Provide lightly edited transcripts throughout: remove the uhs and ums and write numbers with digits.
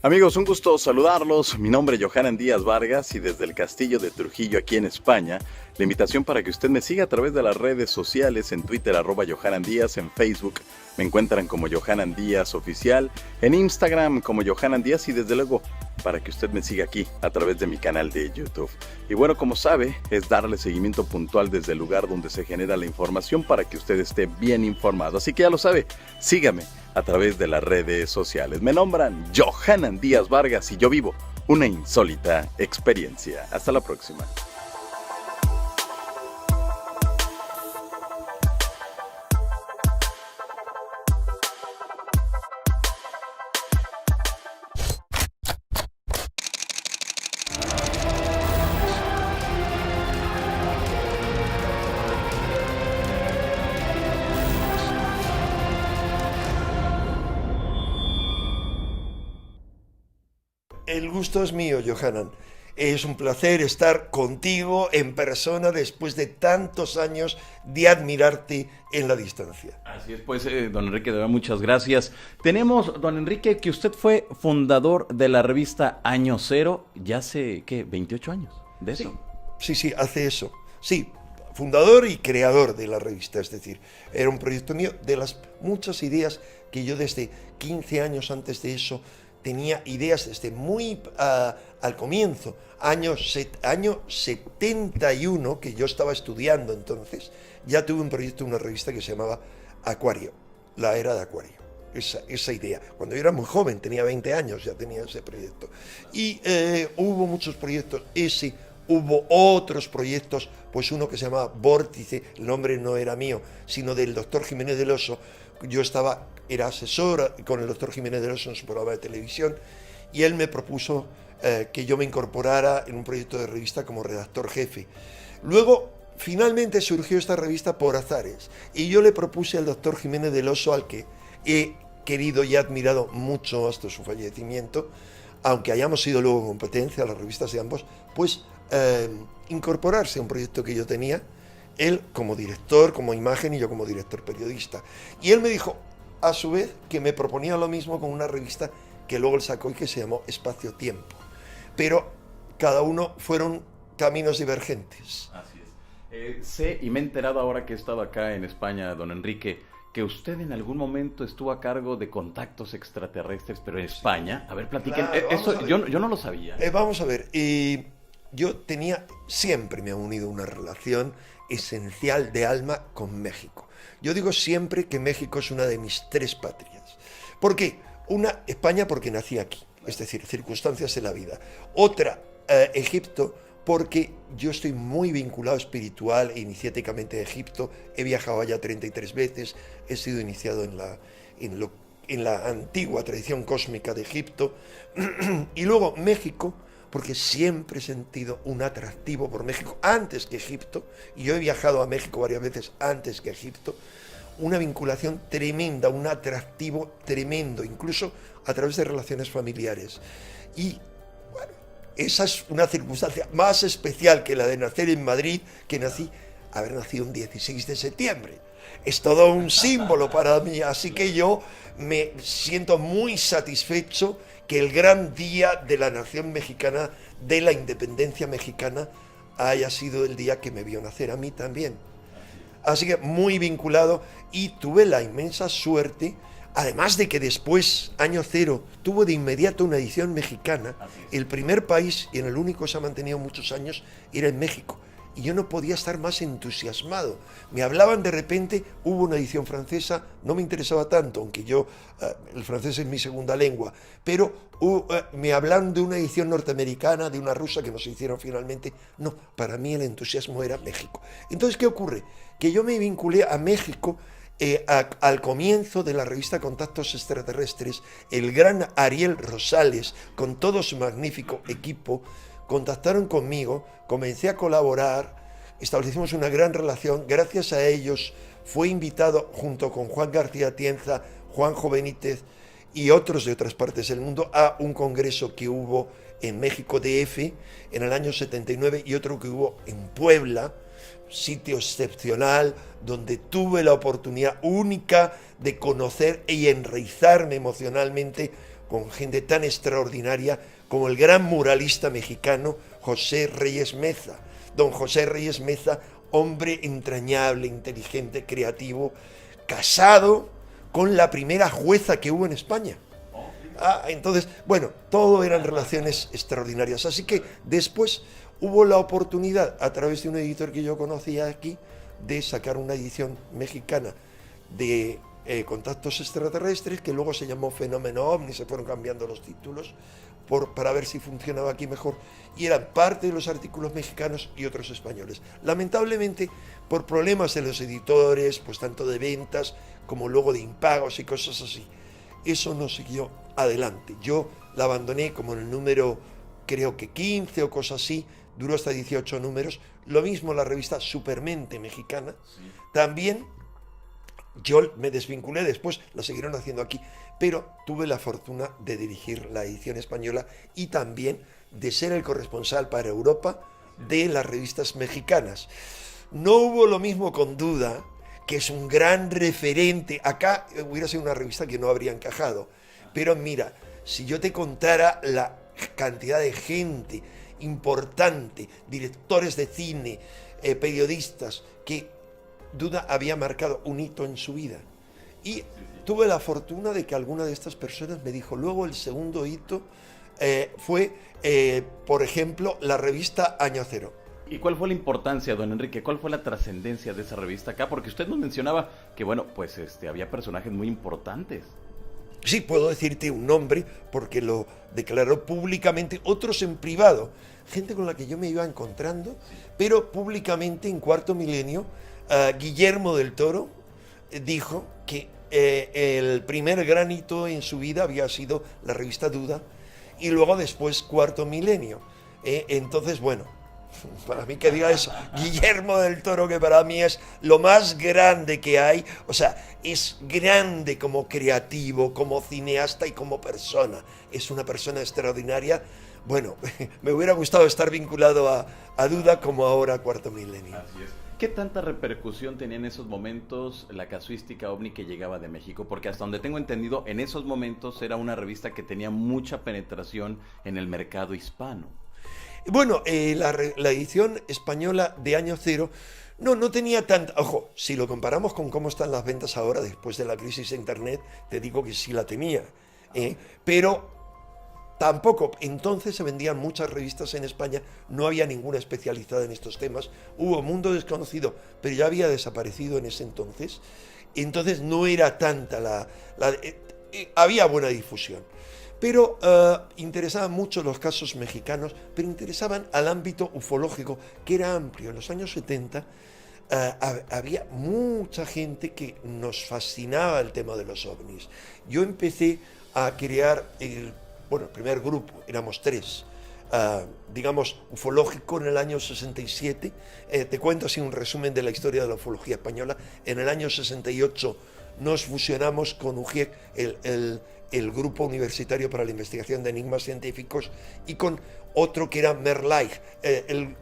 Amigos, un gusto saludarlos. Mi nombre es Johanan Díaz Vargas y desde el Castillo de Trujillo aquí en España, la invitación para que usted me siga a través de las redes sociales, en Twitter @Johanan Díaz, en Facebook me encuentran como Johanan Díaz Oficial, en Instagram como Johanan Díaz y desde luego para que usted me siga aquí a través de mi canal de YouTube. Y bueno, como sabe, es darle seguimiento puntual desde el lugar donde se genera la información para que usted esté bien informado. Así que ya lo sabe, sígame a través de las redes sociales. Me nombran Johanan Díaz Vargas y yo vivo una insólita experiencia. Hasta la próxima. El gusto es mío, Johanan. Es un placer estar contigo en persona después de tantos años de admirarte en la distancia. Así es, pues, don Enrique, de verdad, muchas gracias. Tenemos, don Enrique, que usted fue fundador de la revista Año Cero, ya hace, ¿qué? 28 años de eso. Sí, hace eso. Sí, fundador y creador de la revista, es decir, era un proyecto mío de las muchas ideas que yo desde 15 años antes de eso tenía ideas desde muy al comienzo, año 71, que yo estaba estudiando entonces, ya tuve un proyecto, una revista que se llamaba Acuario, la era de Acuario, esa idea. Cuando yo era muy joven, tenía 20 años, ya tenía ese proyecto. Y hubo muchos proyectos, hubo otros proyectos, pues uno que se llamaba Vórtice, el nombre no era mío, sino del doctor Jiménez del Oso. Yo era asesor con el doctor Jiménez del Oso en su programa de televisión y él me propuso que yo me incorporara en un proyecto de revista como redactor jefe. Luego, finalmente surgió esta revista por azares y yo le propuse al doctor Jiménez del Oso, al que he querido y admirado mucho hasta su fallecimiento, aunque hayamos sido luego competencia, las revistas de ambos, pues incorporarse a un proyecto que yo tenía, él como director, como imagen y yo como director periodista. Y él me dijo, a su vez, que me proponía lo mismo con una revista que luego él sacó y que se llamó Espacio Tiempo. Pero cada uno fueron caminos divergentes. Así es. Sé y me he enterado ahora que he estado acá en España, don Enrique, que usted en algún momento estuvo a cargo de contactos extraterrestres, pero en España. A ver, platiquen. Claro, Eso yo no lo sabía. Vamos a ver, yo siempre me ha unido una relación esencial de alma con México. Yo digo siempre que México es una de mis tres patrias. ¿Por qué? Una, España, porque nací aquí, es decir, circunstancias de la vida. Otra, Egipto, porque yo estoy muy vinculado espiritual e iniciáticamente a Egipto. He viajado allá 33 veces, he sido iniciado en la antigua tradición cósmica de Egipto. Y luego México, porque siempre he sentido un atractivo por México antes que Egipto, y yo he viajado a México varias veces antes que Egipto, una vinculación tremenda, un atractivo tremendo, incluso a través de relaciones familiares. Y bueno, esa es una circunstancia más especial que la de nacer en Madrid, que haber nacido un 16 de septiembre. Es todo un símbolo para mí, así que yo me siento muy satisfecho que el gran día de la nación mexicana, de la independencia mexicana, haya sido el día que me vio nacer a mí también. Así que muy vinculado, y tuve la inmensa suerte, además de que después, Año Cero, tuvo de inmediato una edición mexicana. El primer país, y en el único que se ha mantenido muchos años, era en México. Y yo no podía estar más entusiasmado. Me hablaban de repente, hubo una edición francesa, no me interesaba tanto, aunque el francés es mi segunda lengua, pero me hablaron de una edición norteamericana, de una rusa que nos hicieron finalmente. No, para mí el entusiasmo era México. Entonces, ¿qué ocurre? Que yo me vinculé a México al comienzo de la revista Contactos Extraterrestres. El gran Ariel Rosales, con todo su magnífico equipo, contactaron conmigo, comencé a colaborar, establecimos una gran relación. Gracias a ellos fue invitado junto con Juan García Tienza, Juanjo Benítez y otros de otras partes del mundo a un congreso que hubo en México DF en el año 79 y otro que hubo en Puebla, sitio excepcional donde tuve la oportunidad única de conocer y enraizarme emocionalmente con gente tan extraordinaria como el gran muralista mexicano José Reyes Meza. Don José Reyes Meza, hombre entrañable, inteligente, creativo, casado con la primera jueza que hubo en España. Entonces, bueno, todo eran relaciones extraordinarias. Así que después hubo la oportunidad, a través de un editor que yo conocía aquí, de sacar una edición mexicana de Contactos Extraterrestres, que luego se llamó Fenómeno OVNI, se fueron cambiando los títulos para ver si funcionaba aquí mejor, y eran parte de los artículos mexicanos y otros españoles. Lamentablemente, por problemas de los editores, pues tanto de ventas como luego de impagos y cosas así, eso no siguió adelante. Yo la abandoné como en el número, creo que 15 o cosas así, duró hasta 18 números. Lo mismo la revista Supermente mexicana. Sí. También yo me desvinculé, después la siguieron haciendo aquí, pero tuve la fortuna de dirigir la edición española y también de ser el corresponsal para Europa de las revistas mexicanas. No hubo lo mismo con Duda, que es un gran referente. Acá hubiera sido una revista que no habría encajado. Pero mira, si yo te contara la cantidad de gente importante, directores de cine, periodistas, que Duda había marcado un hito en su vida. Y tuve la fortuna de que alguna de estas personas me dijo, luego el segundo hito fue, por ejemplo, la revista Año Cero. ¿Y cuál fue la importancia, don Enrique? ¿Cuál fue la trascendencia de esa revista acá? Porque usted nos mencionaba que, bueno, pues había personajes muy importantes. Sí, puedo decirte un nombre porque lo declaró públicamente, otros en privado, gente con la que yo me iba encontrando, pero públicamente en Cuarto Milenio, Guillermo del Toro dijo que el primer gran hito en su vida había sido la revista Duda y luego después Cuarto Milenio. Entonces, bueno, para mí que diga eso, Guillermo del Toro, que para mí es lo más grande que hay, o sea, es grande como creativo, como cineasta y como persona, es una persona extraordinaria. Bueno, me hubiera gustado estar vinculado a Duda como ahora a Cuarto Milenio. Así es. ¿Qué tanta repercusión tenía en esos momentos la casuística OVNI que llegaba de México? Porque hasta donde tengo entendido, en esos momentos era una revista que tenía mucha penetración en el mercado hispano. Bueno, la edición española de Año Cero no tenía tanta... Ojo, si lo comparamos con cómo están las ventas ahora, después de la crisis de Internet, te digo que sí la tenía. Pero tampoco, entonces se vendían muchas revistas en España, no había ninguna especializada en estos temas. Hubo Mundo Desconocido, pero ya había desaparecido en ese entonces. Entonces no era tanta había buena difusión. Pero interesaban mucho los casos mexicanos, pero interesaban al ámbito ufológico, que era amplio. En los años 70 había mucha gente que nos fascinaba el tema de los ovnis. Yo empecé a crear el primer grupo, éramos 3, digamos, ufológico en el año 67. Te cuento así un resumen de la historia de la ufología española. En el año 68 nos fusionamos con UGIEC, el Grupo Universitario para la Investigación de Enigmas Científicos, y con otro que era Merlaich.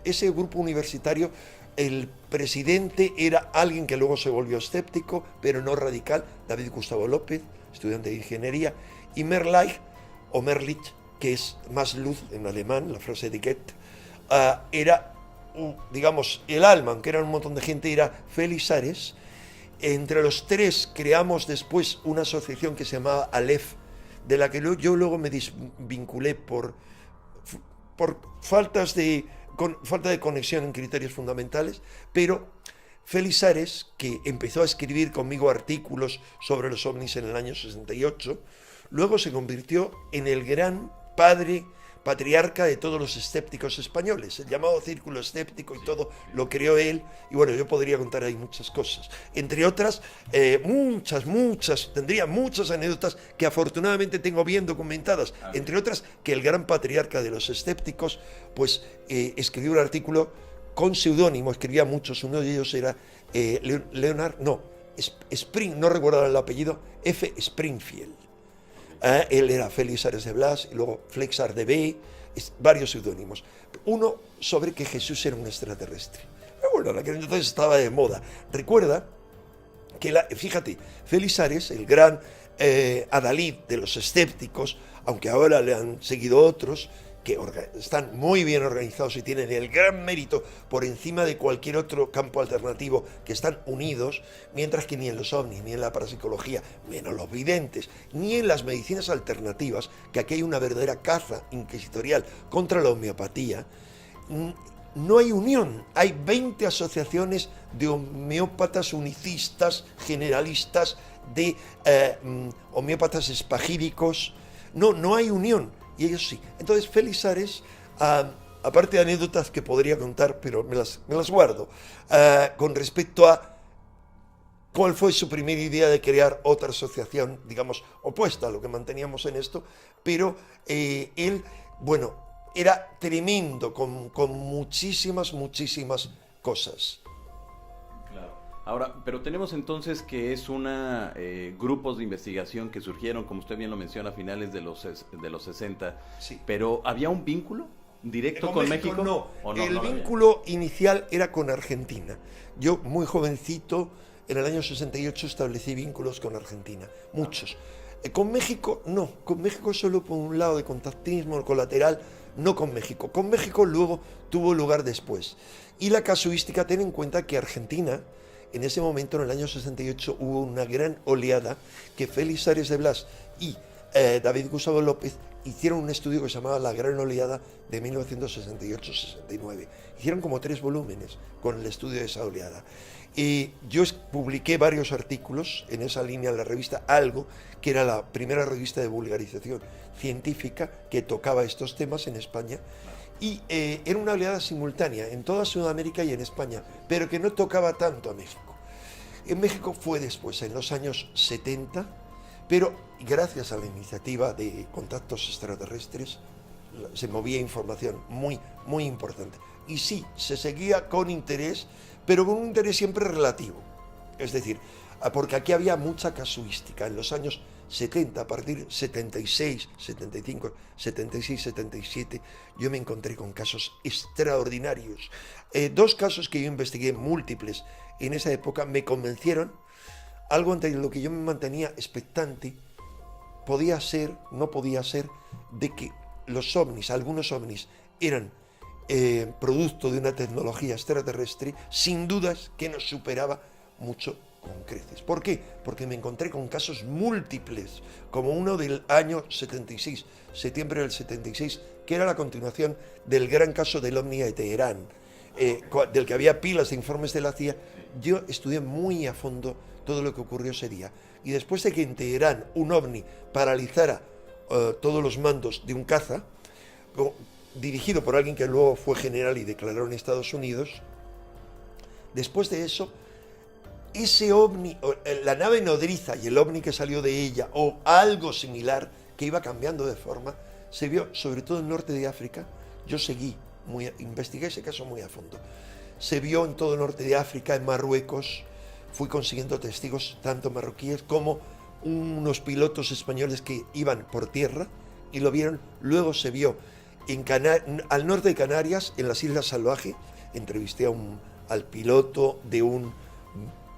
Ese grupo universitario, el presidente era alguien que luego se volvió escéptico, pero no radical, David Gustavo López, estudiante de ingeniería, y Merlaich, o Merlich, que es más luz en alemán, la frase de Goethe, era, digamos, el alma, aunque era un montón de gente, era Félix Ares. Entre los 3 creamos después una asociación que se llamaba Aleph, de la que yo luego me desvinculé por falta de conexión en criterios fundamentales, pero Félix Ares, que empezó a escribir conmigo artículos sobre los ovnis en el año 68, luego se convirtió en el gran padre patriarca de todos los escépticos españoles. El llamado círculo escéptico y todo lo creó él, y bueno, yo podría contar ahí muchas cosas, entre otras tendría muchas anécdotas que afortunadamente tengo bien documentadas, entre otras que el gran patriarca de los escépticos pues escribió un artículo con seudónimo, escribía muchos, uno de ellos era no recuerdo el apellido, F. Springfield. Él era Félix Ares de Blas, y luego Flexar de B, varios seudónimos. Uno sobre que Jesús era un extraterrestre. Pero bueno, la que entonces estaba de moda. Recuerda que, fíjate, Félix Ares, el gran adalid de los escépticos, aunque ahora le han seguido otros que están muy bien organizados y tienen el gran mérito por encima de cualquier otro campo alternativo, que están unidos, mientras que ni en los ovnis, ni en la parapsicología, ni en los videntes, ni en las medicinas alternativas, que aquí hay una verdadera caza inquisitorial contra la homeopatía, no hay unión. Hay 20 asociaciones de homeópatas unicistas, generalistas, de homeópatas espagíricos. No hay unión. Y ellos sí. Entonces, Félix Ares, aparte de anécdotas que podría contar, pero me las guardo, con respecto a cuál fue su primera idea de crear otra asociación, digamos, opuesta a lo que manteníamos en esto, pero él, bueno, era tremendo, con muchísimas cosas. Ahora, pero tenemos entonces que es grupos de investigación que surgieron, como usted bien lo menciona, a finales de los 60, sí. Pero ¿había un vínculo directo con México? No, no el vínculo inicial era con Argentina. Yo, muy jovencito, en el año 68 establecí vínculos con Argentina, muchos. Con México, no, con México solo por un lado de contactismo colateral, no con México. Con México luego tuvo lugar después. Y la casuística, ten en cuenta que Argentina, en ese momento, en el año 68, hubo una gran oleada que Félix Ares de Blas y David Gustavo López hicieron un estudio que se llamaba La Gran Oleada de 1968-69. Hicieron como 3 volúmenes con el estudio de esa oleada. Yo publiqué varios artículos en esa línea en la revista Algo, que era la primera revista de vulgarización científica que tocaba estos temas en España. Y era una oleada simultánea en toda Sudamérica y en España, pero que no tocaba tanto a México. En México fue después, en los años 70, pero gracias a la iniciativa de contactos extraterrestres se movía información muy importante. Y sí, se seguía con interés, pero con un interés siempre relativo. Es decir, porque aquí había mucha casuística en los años 70, a partir de 76, 75, 76, 77, yo me encontré con casos extraordinarios. 2 casos que yo investigué, múltiples, en esa época, me convencieron. Algo ante lo que yo me mantenía expectante, no podía ser, de que los ovnis, algunos ovnis, eran producto de una tecnología extraterrestre, sin dudas que nos superaba mucho con creces. ¿Por qué? Porque me encontré con casos múltiples, como uno del año 76, septiembre del 76, que era la continuación del gran caso del ovni de Teherán, del que había pilas de informes de la CIA. Yo estudié muy a fondo todo lo que ocurrió ese día. Y después de que en Teherán un ovni paralizara todos los mandos de un caza, dirigido por alguien que luego fue general y declaró en Estados Unidos, después de eso, ese ovni, la nave nodriza y el ovni que salió de ella, o algo similar, que iba cambiando de forma, se vio sobre todo en el norte de África. Yo investigué ese caso muy a fondo. Se vio en todo el norte de África, en Marruecos. Fui consiguiendo testigos, tanto marroquíes como unos pilotos españoles que iban por tierra y lo vieron. Luego se vio al norte de Canarias, en las Islas Salvaje. Entrevisté al piloto de un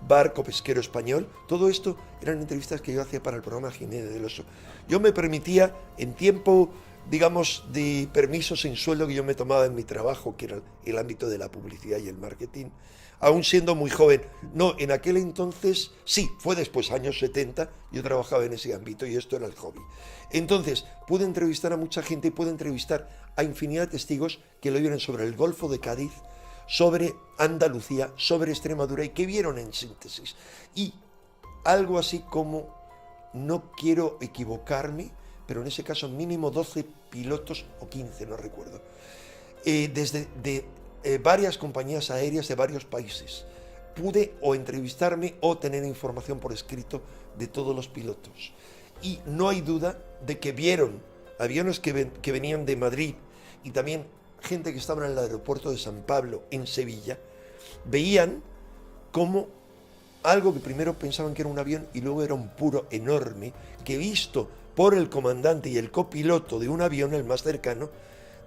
barco pesquero español. Todo esto eran entrevistas que yo hacía para el programa Jiménez del Oso. Yo me permitía, en tiempo, digamos, de permisos sin sueldo que yo me tomaba en mi trabajo, que era el ámbito de la publicidad y el marketing, aún siendo muy joven. No, en aquel entonces, sí, fue después, años 70, yo trabajaba en ese ámbito y esto era el hobby. Entonces, pude entrevistar a mucha gente y pude entrevistar a infinidad de testigos que lo vieron sobre el Golfo de Cádiz, sobre Andalucía, sobre Extremadura, y que vieron en síntesis. Y algo así como, no quiero equivocarme, pero en ese caso mínimo 12 pilotos o 15, no recuerdo, desde varias compañías aéreas de varios países. Pude o entrevistarme o tener información por escrito de todos los pilotos. Y no hay duda de que vieron aviones que venían de Madrid y también gente que estaba en el aeropuerto de San Pablo, en Sevilla, veían como algo que primero pensaban que era un avión y luego era un puro enorme, que visto por el comandante y el copiloto de un avión, el más cercano,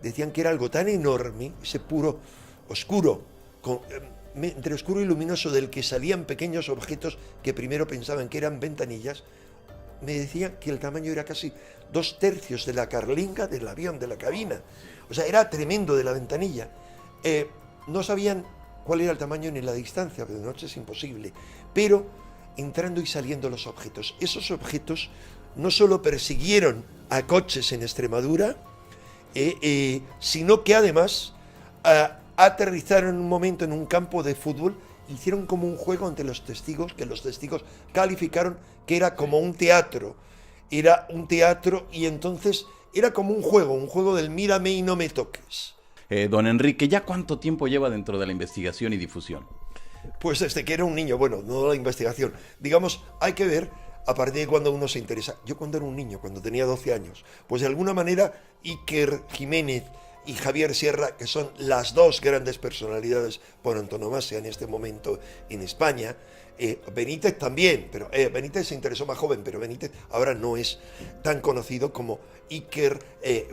decían que era algo tan enorme, ese puro oscuro, entre oscuro y luminoso, del que salían pequeños objetos que primero pensaban que eran ventanillas, me decían que el tamaño era casi 2/3 de la carlinga del avión, de la cabina. O sea, era tremendo de la ventanilla. No sabían cuál era el tamaño ni la distancia, pero de noche es imposible. Pero entrando y saliendo los objetos. Esos objetos no solo persiguieron a coches en Extremadura, sino que además aterrizaron en un momento en un campo de fútbol, hicieron como un juego ante los testigos, que los testigos calificaron que era como un teatro. Era un teatro y entonces era como un juego del mírame y no me toques. Don Enrique, ¿ya cuánto tiempo lleva dentro de la investigación y difusión? Pues desde que era un niño, bueno, no la investigación. Digamos, hay que ver a partir de cuando uno se interesa. Yo cuando era un niño, cuando tenía 12 años, pues de alguna manera Iker Jiménez y Javier Sierra, que son las dos grandes personalidades por antonomasia en este momento en España, Benítez también, pero Benítez se interesó más joven, pero Benítez ahora no es tan conocido como Iker,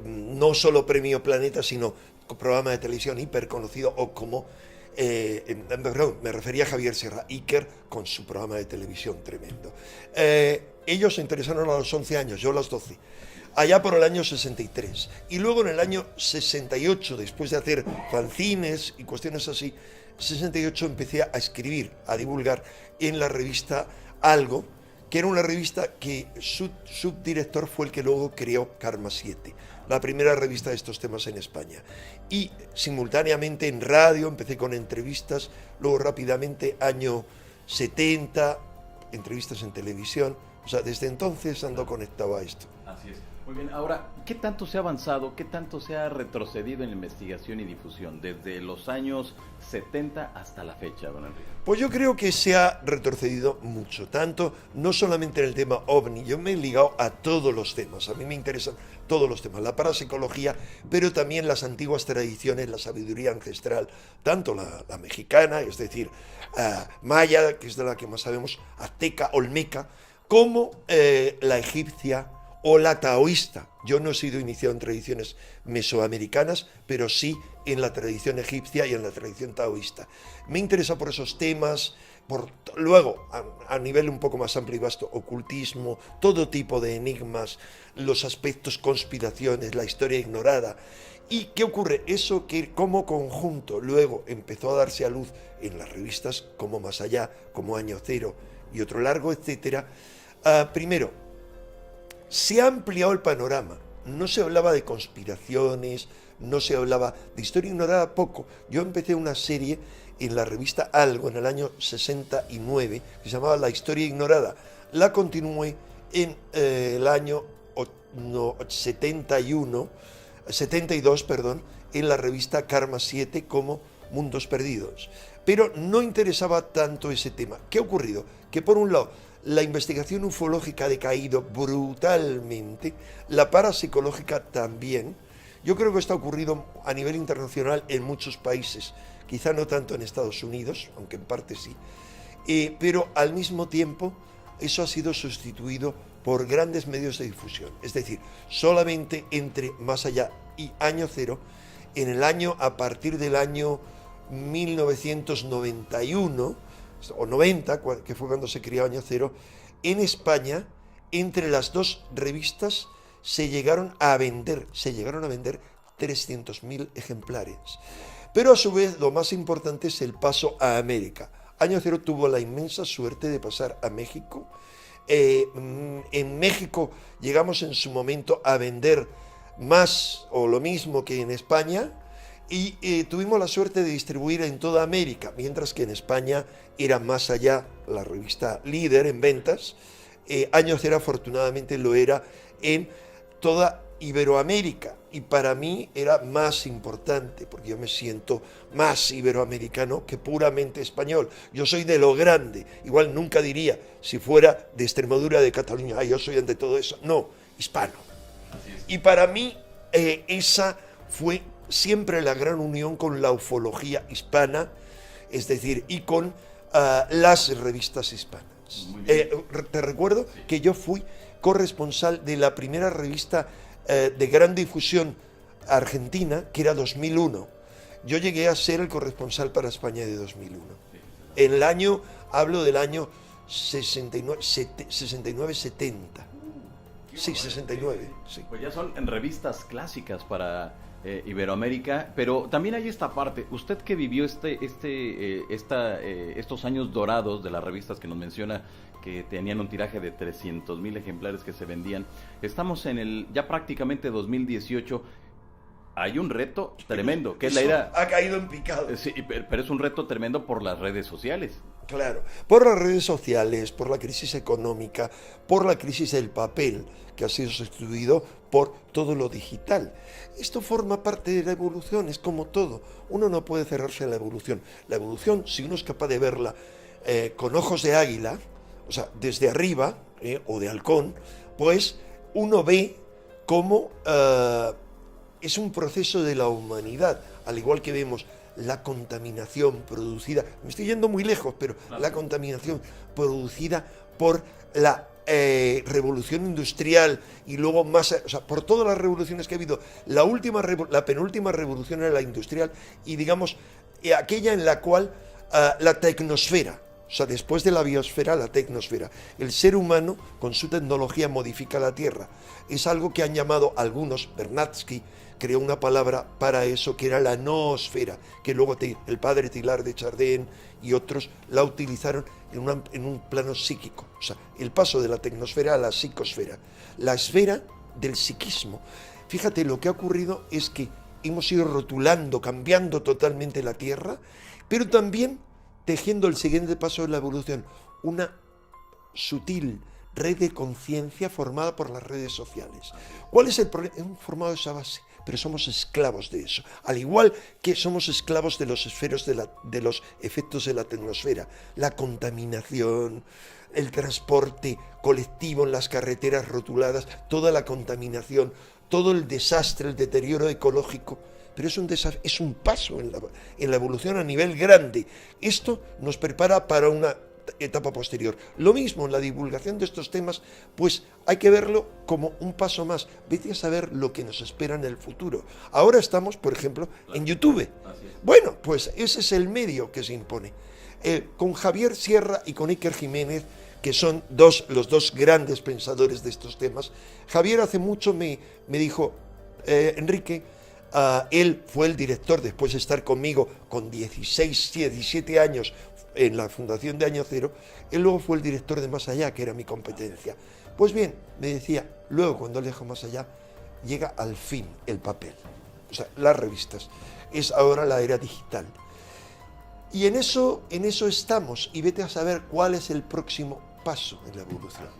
no solo Premio Planeta, sino programa de televisión hiper conocido, o como, perdón, me refería a Javier Sierra, Iker con su programa de televisión tremendo. Ellos se interesaron a los 11 años, yo a los 12. Allá por el año 63. Y luego en el año 68, después de hacer fanzines y cuestiones así, 68 empecé a escribir, a divulgar en la revista Algo, que era una revista que su subdirector fue el que luego creó Karma 7, la primera revista de estos temas en España. Y simultáneamente en radio empecé con entrevistas, luego rápidamente año 70, entrevistas en televisión. O sea, desde entonces ando conectado a esto. Así es. Muy bien, ahora, ¿qué tanto se ha avanzado, qué tanto se ha retrocedido en la investigación y difusión desde los años 70 hasta la fecha, don Enrique? Pues yo creo que se ha retrocedido mucho, tanto no solamente en el tema OVNI, yo me he ligado a todos los temas, a mí me interesan todos los temas, la parapsicología, pero también las antiguas tradiciones, la sabiduría ancestral, tanto la mexicana, es decir, maya, que es de la que más sabemos, azteca, olmeca, como la egipcia, o la taoísta. Yo no he sido iniciado en tradiciones mesoamericanas, pero sí en la tradición egipcia y en la tradición taoísta. Me interesa por esos temas, luego, a nivel un poco más amplio y vasto, ocultismo, todo tipo de enigmas, los aspectos conspiraciones, la historia ignorada. ¿Y qué ocurre? Eso que como conjunto luego empezó a darse a luz en las revistas como Más Allá, como Año Cero y Otro Largo, etcétera. Primero, se ha ampliado el panorama. No se hablaba de conspiraciones, no se hablaba de historia ignorada poco. Yo empecé una serie en la revista Algo en el año 69 que se llamaba La Historia Ignorada. La continué en el año 72, en la revista Karma 7 como Mundos Perdidos. Pero no interesaba tanto ese tema. ¿Qué ha ocurrido? Que por un lado, la investigación ufológica ha decaído brutalmente, la parapsicológica también. Yo creo que esto ha ocurrido a nivel internacional en muchos países, quizá no tanto en Estados Unidos, aunque en parte sí, pero al mismo tiempo eso ha sido sustituido por grandes medios de difusión. Es decir, solamente entre Más Allá y Año Cero, a partir del año 1991, o 90, que fue cuando se creó Año Cero, en España, entre las dos revistas, se llegaron a vender 300.000 ejemplares. Pero a su vez, lo más importante es el paso a América. Año Cero tuvo la inmensa suerte de pasar a México. En México llegamos en su momento a vender más o lo mismo que en España, y tuvimos la suerte de distribuir en toda América, mientras que en España era Más Allá la revista líder en ventas. Año Cero afortunadamente lo era en toda Iberoamérica, y para mí era más importante, porque yo me siento más iberoamericano que puramente español. Yo soy de lo grande, igual nunca diría, si fuera de Extremadura, de Cataluña, yo soy ante todo eso. No, hispano. Y para mí esa fue siempre la gran unión con la ufología hispana, es decir, y con las revistas hispanas. Te recuerdo que yo fui corresponsal de la primera revista de gran difusión argentina, que era 2001. Yo llegué a ser el corresponsal para España de 2001. En el año, hablo del año 69-70. Sí, 69, sí. Pues ya son en revistas clásicas para Iberoamérica, pero también hay esta parte. Usted que vivió estos años dorados de las revistas que nos menciona que tenían un tiraje de 300,000 ejemplares que se vendían. Estamos en el ya prácticamente 2018. Hay un reto tremendo, que es la era... Ha caído en picado. Sí, pero es un reto tremendo por las redes sociales. Claro, por las redes sociales, por la crisis económica, por la crisis del papel, que ha sido sustituido por todo lo digital. Esto forma parte de la evolución, es como todo. Uno no puede cerrarse a la evolución. La evolución, si uno es capaz de verla con ojos de águila, o sea, desde arriba, o de halcón, pues uno ve cómo es un proceso de la humanidad, al igual que vemos la contaminación producida, me estoy yendo muy lejos, pero claro, la contaminación producida por la revolución industrial y luego más, o sea, por todas las revoluciones que ha habido. La penúltima revolución era la industrial y digamos aquella en la cual la tecnosfera, o sea, después de la biosfera, la tecnosfera, el ser humano con su tecnología modifica la Tierra. Es algo que han llamado algunos, Bernatsky creó una palabra para eso que era la noosfera, que luego el padre Teilhard de Chardin y otros la utilizaron en un plano psíquico. O sea, el paso de la tecnosfera a la psicosfera, la esfera del psiquismo. Fíjate, lo que ha ocurrido es que hemos ido rotulando, cambiando totalmente la Tierra, pero también tejiendo el siguiente paso de la evolución, una sutil red de conciencia formada por las redes sociales. ¿Cuál es el problema? Hemos formado esa base, pero somos esclavos de eso, al igual que somos esclavos de los esferos de los efectos de la tecnosfera, la contaminación, el transporte colectivo en las carreteras rotuladas, toda la contaminación, todo el desastre, el deterioro ecológico. Pero es un paso en la evolución a nivel grande. Esto nos prepara para una etapa posterior. Lo mismo en la divulgación de estos temas, pues hay que verlo como un paso más. Vete a saber lo que nos espera en el futuro. Ahora estamos, por ejemplo, en YouTube. Bueno, pues ese es el medio que se impone. Con Javier Sierra y con Iker Jiménez, que son los dos grandes pensadores de estos temas. Javier hace mucho me dijo, Enrique, él fue el director, después de estar conmigo con 17 años en la fundación de Año Cero, él luego fue el director de Más Allá, que era mi competencia. Pues bien, me decía, luego cuando él dejó Más Allá, llega al fin el papel, o sea, las revistas. Es ahora la era digital. Y en eso estamos, y vete a saber cuál es el próximo paso en la evolución.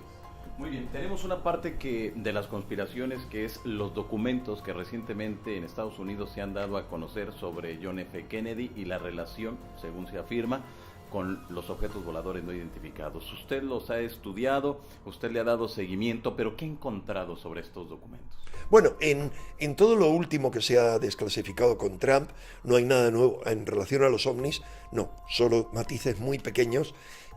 Muy bien, tenemos una parte de las conspiraciones, que es los documentos que recientemente en Estados Unidos se han dado a conocer sobre John F. Kennedy y la relación, según se afirma, con los objetos voladores no identificados. Usted los ha estudiado, usted le ha dado seguimiento, pero ¿qué ha encontrado sobre estos documentos? Bueno, en todo lo último que se ha desclasificado con Trump, no hay nada nuevo en relación a los ovnis, no, solo matices muy pequeños.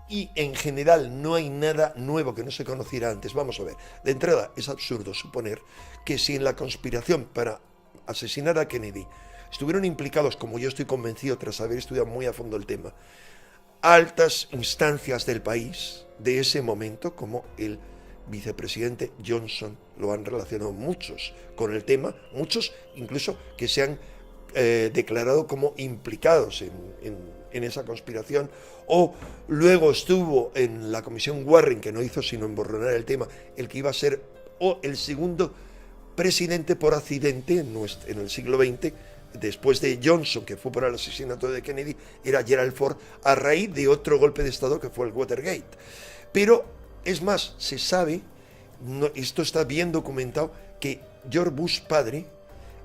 Y en general no hay nada nuevo que no se conociera antes. Vamos a ver, de entrada es absurdo suponer que si en la conspiración para asesinar a Kennedy estuvieron implicados, como yo estoy convencido tras haber estudiado muy a fondo el tema, altas instancias del país de ese momento, como el vicepresidente Johnson, lo han relacionado muchos con el tema, muchos incluso que se han declarado como implicados en esa conspiración, o luego estuvo en la comisión Warren, que no hizo sino emborronar el tema, el que iba a ser el segundo presidente por accidente en el siglo XX, después de Johnson, que fue por el asesinato de Kennedy, era Gerald Ford, a raíz de otro golpe de Estado que fue el Watergate. Pero, es más, se sabe, esto está bien documentado, que George Bush padre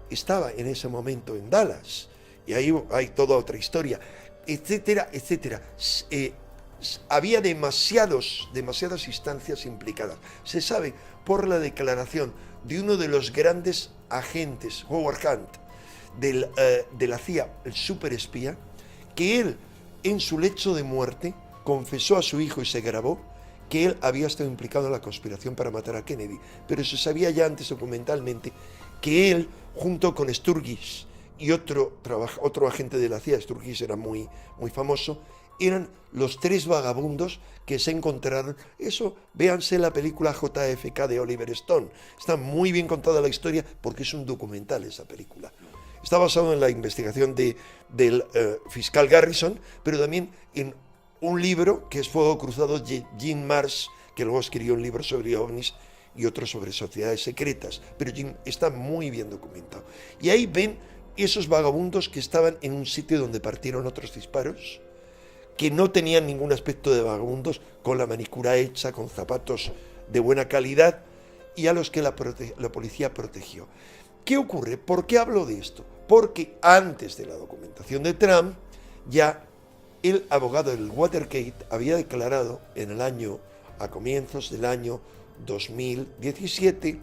estaba en ese momento en Dallas, y ahí hay toda otra historia, etcétera, etcétera. Había demasiadas instancias implicadas. Se sabe por la declaración de uno de los grandes agentes, Howard Hunt, de la CIA, el superespía, que él, en su lecho de muerte, confesó a su hijo y se grabó que él había estado implicado en la conspiración para matar a Kennedy. Pero se sabía ya antes documentalmente que él, junto con Sturgis y otro agente de la CIA, Sturgis era muy famoso, eran los 3 vagabundos que se encontraron. Eso, véanse la película JFK de Oliver Stone. Está muy bien contada la historia porque es un documental esa película. Está basado en la investigación del fiscal Garrison, pero también en un libro que es Fuego Cruzado de Jim Marsh, que luego escribió un libro sobre ovnis y otro sobre sociedades secretas. Pero Jim está muy bien documentado. Y ahí ven esos vagabundos que estaban en un sitio donde partieron otros disparos, que no tenían ningún aspecto de vagabundos, con la manicura hecha, con zapatos de buena calidad, y a los que la policía protegió. ¿Qué ocurre? ¿Por qué hablo de esto? Porque antes de la documentación de Trump, ya el abogado del Watergate había declarado a comienzos del año 2017,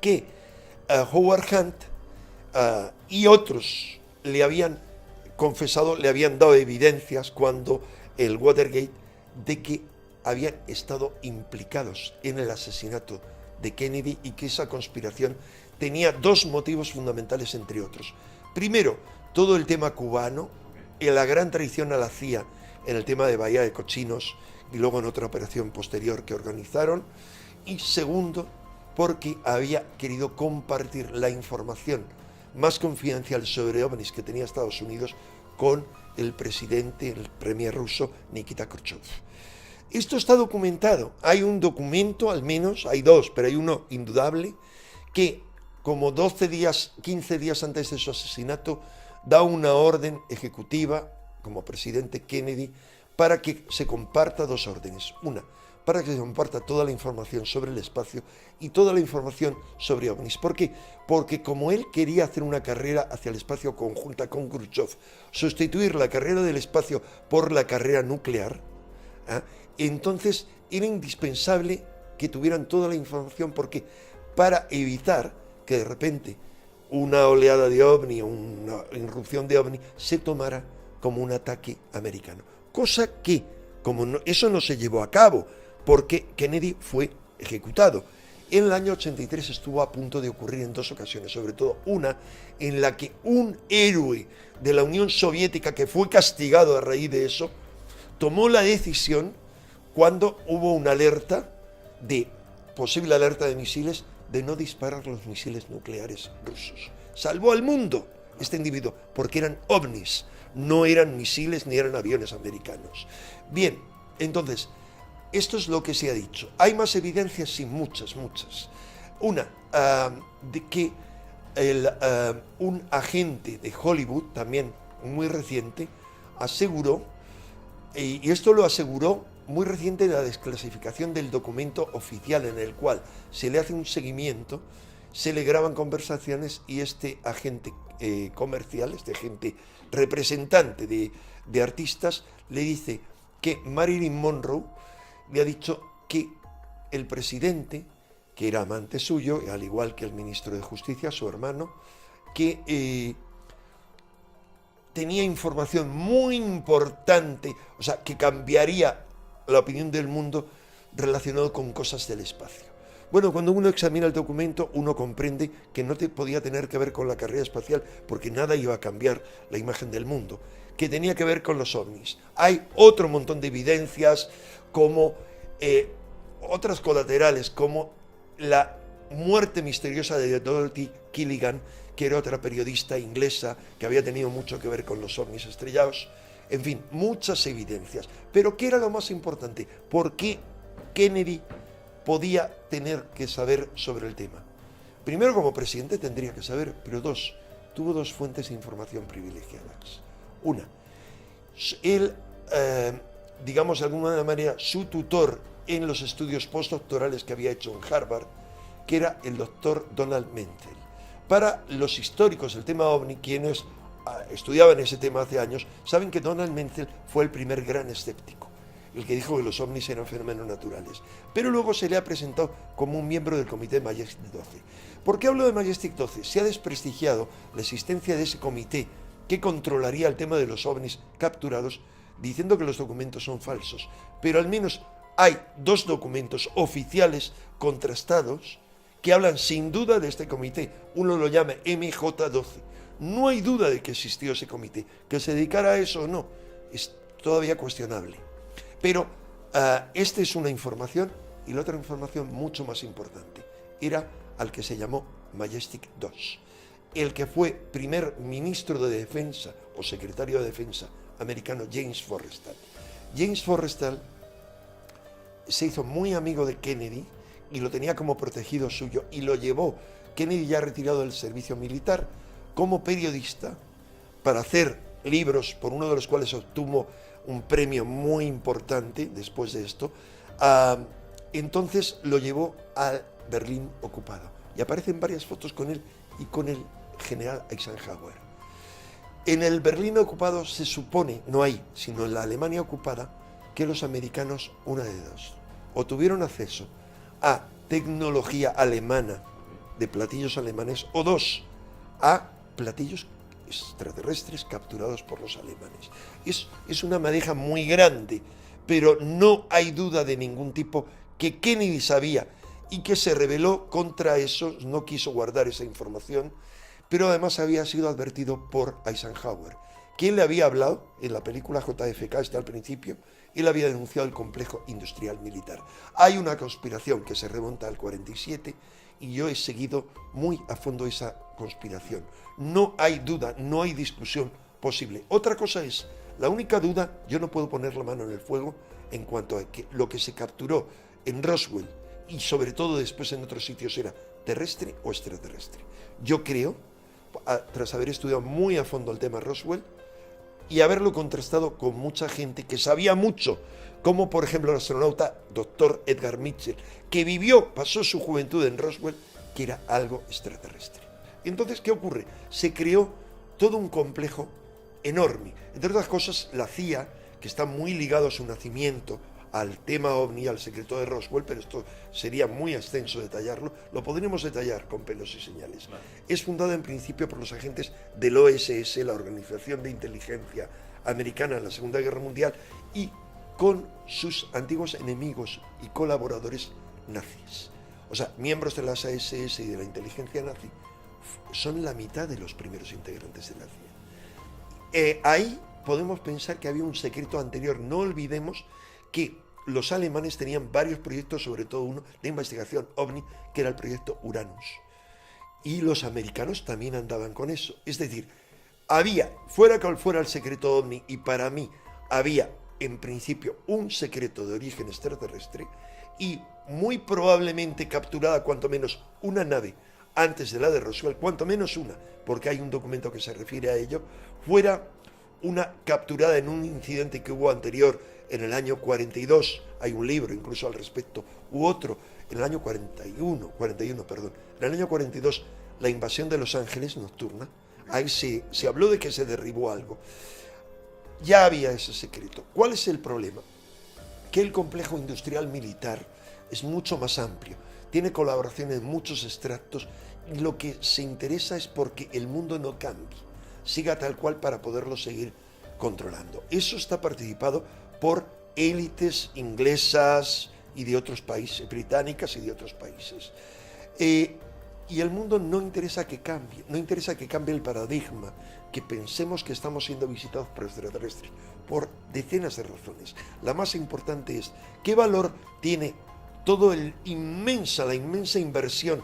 que Howard Hunt y otros le habían confesado, le habían dado evidencias cuando el Watergate de que habían estado implicados en el asesinato de Kennedy y que esa conspiración tenía 2 motivos fundamentales, entre otros. Primero, todo el tema cubano, la gran traición a la CIA en el tema de Bahía de Cochinos y luego en otra operación posterior que organizaron. Y segundo, porque había querido compartir la información más confidencial sobre ovnis que tenía Estados Unidos con el presidente, el premier ruso, Nikita Khrushchev. Esto está documentado. Hay un documento, al menos, hay 2, pero hay uno indudable, que como 12 días, 15 días antes de su asesinato, da una orden ejecutiva, como presidente Kennedy, para que se comparta 2 órdenes. Una, para que se comparta toda la información sobre el espacio y toda la información sobre ovnis. ¿Por qué? Porque como él quería hacer una carrera hacia el espacio conjunta con Khrushchev, sustituir la carrera del espacio por la carrera nuclear, entonces era indispensable que tuvieran toda la información. ¿Por qué? Para evitar que de repente una oleada de ovni o una irrupción de ovni se tomara como un ataque americano. Cosa que, como eso no se llevó a cabo, porque Kennedy fue ejecutado. En el año 83 estuvo a punto de ocurrir en 2 ocasiones, sobre todo una en la que un héroe de la Unión Soviética, que fue castigado a raíz de eso, tomó la decisión, cuando hubo una posible alerta de misiles, de no disparar los misiles nucleares rusos. Salvó al mundo este individuo, porque eran ovnis, no eran misiles ni eran aviones americanos. Bien, entonces, esto es lo que se ha dicho. ¿Hay más evidencias? Sí, muchas. Una, de que un agente de Hollywood, también muy reciente, aseguró, y esto lo aseguró muy reciente, la desclasificación del documento oficial en el cual se le hace un seguimiento, se le graban conversaciones y este agente comercial, este agente representante de artistas, le dice que Marilyn Monroe le ha dicho que el presidente, que era amante suyo, al igual que el ministro de Justicia, su hermano, que tenía información muy importante, o sea, que cambiaría la opinión del mundo relacionado con cosas del espacio. Bueno, cuando uno examina el documento, uno comprende que no podía tener que ver con la carrera espacial, porque nada iba a cambiar la imagen del mundo, que tenía que ver con los ovnis. Hay otro montón de evidencias, como otras colaterales, como la muerte misteriosa de Dorothy Killigan, que era otra periodista inglesa que había tenido mucho que ver con los ovnis estrellados. En fin, muchas evidencias. Pero ¿qué era lo más importante? ¿Por qué Kennedy podía tener que saber sobre el tema? Primero, como presidente tendría que saber, pero 2, tuvo 2 fuentes de información privilegiadas. Una, él, digamos de alguna manera, su tutor en los estudios postdoctorales que había hecho en Harvard, que era el doctor Donald Menzel. Para los históricos del tema ovni, quienes estudiaban ese tema hace años, saben que Donald Menzel fue el primer gran escéptico, el que dijo que los ovnis eran fenómenos naturales. Pero luego se le ha presentado como un miembro del comité Majestic 12. ¿Por qué hablo de Majestic 12? Se ha desprestigiado la existencia de ese comité que controlaría el tema de los ovnis capturados, diciendo que los documentos son falsos. Pero al menos hay 2 documentos oficiales contrastados que hablan sin duda de este comité. Uno lo llama MJ12. No hay duda de que existió ese comité. Que se dedicara a eso o no, es todavía cuestionable. Pero esta es una información, y la otra información mucho más importante era al que se llamó Majestic 2, el que fue primer ministro de defensa o secretario de defensa americano, James Forrestal. James Forrestal se hizo muy amigo de Kennedy y lo tenía como protegido suyo, y lo llevó, Kennedy ya retirado del servicio militar, como periodista para hacer libros, por uno de los cuales obtuvo un premio muy importante después de esto. Entonces lo llevó a Berlín ocupado, y aparecen varias fotos con él y con el general Eisenhower. En el Berlín ocupado se supone, no hay, sino en la Alemania ocupada, que los americanos, una de dos, o tuvieron acceso a tecnología alemana de platillos alemanes, o dos, a platillos extraterrestres capturados por los alemanes. Es una madeja muy grande, pero no hay duda de ningún tipo que Kennedy sabía y que se rebeló contra eso, no quiso guardar esa información, pero además había sido advertido por Eisenhower, que él le había hablado en la película JFK, está al principio, él había denunciado el complejo industrial militar. Hay una conspiración que se remonta al 47 y yo he seguido muy a fondo esa conspiración. No hay duda, no hay discusión posible. Otra cosa es, la única duda, yo no puedo poner la mano en el fuego en cuanto a que lo que se capturó en Roswell y sobre todo después en otros sitios era terrestre o extraterrestre. Yo creo, tras haber estudiado muy a fondo el tema Roswell y haberlo contrastado con mucha gente que sabía mucho, como por ejemplo el astronauta Dr. Edgar Mitchell, que pasó su juventud en Roswell, que era algo extraterrestre. Entonces, ¿qué ocurre? Se creó todo un complejo enorme. Entre otras cosas, la CIA, que está muy ligado a su nacimiento, al tema OVNI, al secreto de Roswell, pero esto sería muy extenso detallarlo, lo podríamos detallar con pelos y señales. Claro. Es fundada en principio por los agentes del OSS, la Organización de Inteligencia Americana en la Segunda Guerra Mundial, y con sus antiguos enemigos y colaboradores nazis. O sea, miembros de las SS y de la inteligencia nazi son la mitad de los primeros integrantes de la CIA. Ahí podemos pensar que había un secreto anterior. No olvidemos que los alemanes tenían varios proyectos, sobre todo uno de investigación OVNI, que era el proyecto Uranus. Y los americanos también andaban con eso. Es decir, había, fuera cual fuera el secreto OVNI, y para mí había en principio un secreto de origen extraterrestre, y muy probablemente capturada cuanto menos una nave antes de la de Roswell, cuanto menos una, porque hay un documento que se refiere a ello, fuera una capturada en un incidente que hubo anterior en el año 42, hay un libro incluso al respecto, u otro en el año 41, en el año 42, la invasión de Los Ángeles nocturna, ahí se habló de que se derribó algo. Ya había ese secreto. ¿Cuál es el problema? Que el complejo industrial militar es mucho más amplio, tiene colaboración en muchos extractos, y lo que se interesa es porque el mundo no cambie, siga tal cual para poderlo seguir controlando. Eso está participado por élites inglesas y de otros países, británicas y de otros países. Y el mundo no interesa que cambie, no interesa que cambie el paradigma, que pensemos que estamos siendo visitados por extraterrestres, por decenas de razones. La más importante es, ¿qué valor tiene la inmensa inversión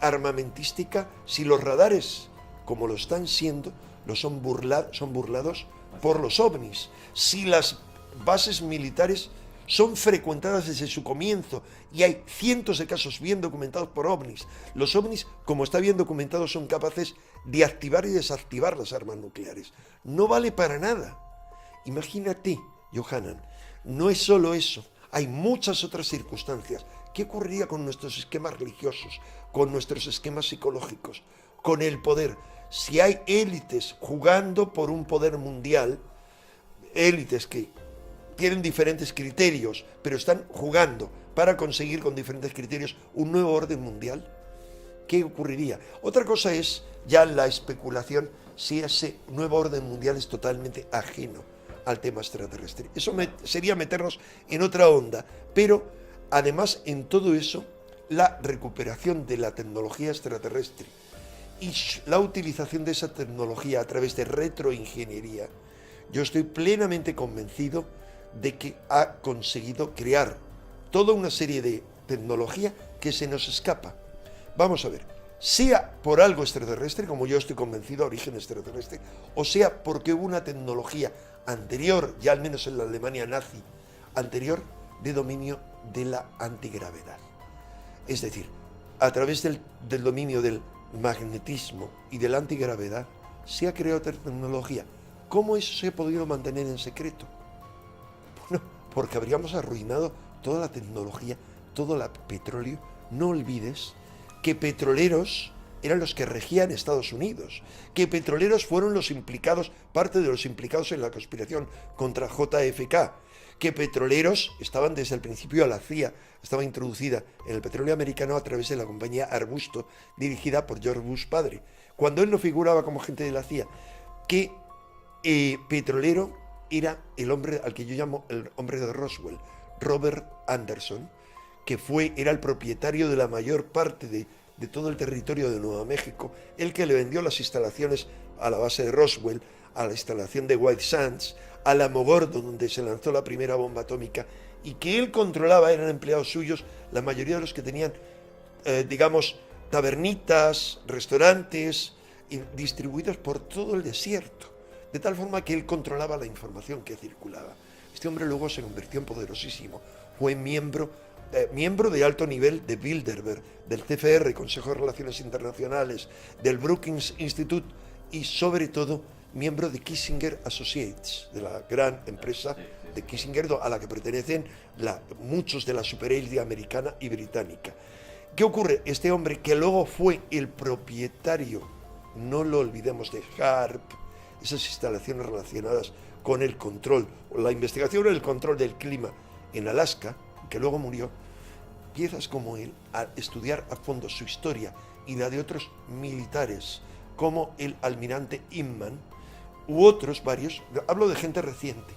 armamentística si los radares, como lo están siendo, son burlados por los ovnis? Si las bases militares son frecuentadas desde su comienzo y hay cientos de casos bien documentados por ovnis. Los ovnis, como está bien documentado, son capaces de activar y desactivar las armas nucleares. No vale para nada. Imagínate, Johanan, no es solo eso, hay muchas otras circunstancias. ¿Qué ocurriría con nuestros esquemas religiosos, con nuestros esquemas psicológicos, con el poder? Si hay élites jugando por un poder mundial, élites que tienen diferentes criterios, pero están jugando para conseguir con diferentes criterios un nuevo orden mundial, ¿qué ocurriría? Otra cosa es ya la especulación si ese nuevo orden mundial es totalmente ajeno al tema extraterrestre. Eso sería meternos en otra onda, pero además en todo eso, la recuperación de la tecnología extraterrestre y la utilización de esa tecnología a través de retroingeniería, yo estoy plenamente convencido de que ha conseguido crear toda una serie de tecnología que se nos escapa. Vamos a ver, sea por algo extraterrestre, como yo estoy convencido, origen extraterrestre, o sea porque hubo una tecnología anterior, ya al menos en la Alemania nazi anterior, de dominio de la antigravedad. Es decir, a través del dominio del magnetismo y de la antigravedad se ha creado tecnología. ¿Cómo eso se ha podido mantener en secreto? Bueno, porque habríamos arruinado toda la tecnología, todo el petróleo. No olvides que petroleros eran los que regían Estados Unidos, que petroleros fueron los implicados, parte de los implicados en la conspiración contra JFK, que petroleros estaban desde el principio a la CIA, estaba introducida en el petróleo americano a través de la compañía Arbusto, dirigida por George Bush padre, cuando él no figuraba como agente de la CIA, que petrolero era el hombre al que yo llamo el hombre de Roswell, Robert Anderson, que era el propietario de la mayor parte de todo el territorio de Nuevo México, el que le vendió las instalaciones a la base de Roswell, a la instalación de White Sands, a Alamogordo, donde se lanzó la primera bomba atómica, y que él controlaba, eran empleados suyos, la mayoría de los que tenían, digamos, tabernitas, restaurantes, distribuidos por todo el desierto, de tal forma que él controlaba la información que circulaba. Este hombre luego se convirtió en poderosísimo, fue miembro de alto nivel de Bilderberg, del CFR, Consejo de Relaciones Internacionales, del Brookings Institute y sobre todo miembro de Kissinger Associates, de la gran empresa de Kissinger a la que pertenecen muchos de la superélite americana y británica. ¿Qué ocurre? Este hombre que luego fue el propietario, no lo olvidemos, de HAARP, esas instalaciones relacionadas con el control, o la investigación y el control del clima en Alaska, que luego murió, piezas como él a estudiar a fondo su historia y la de otros militares, como el almirante Inman, u otros varios, hablo de gente reciente.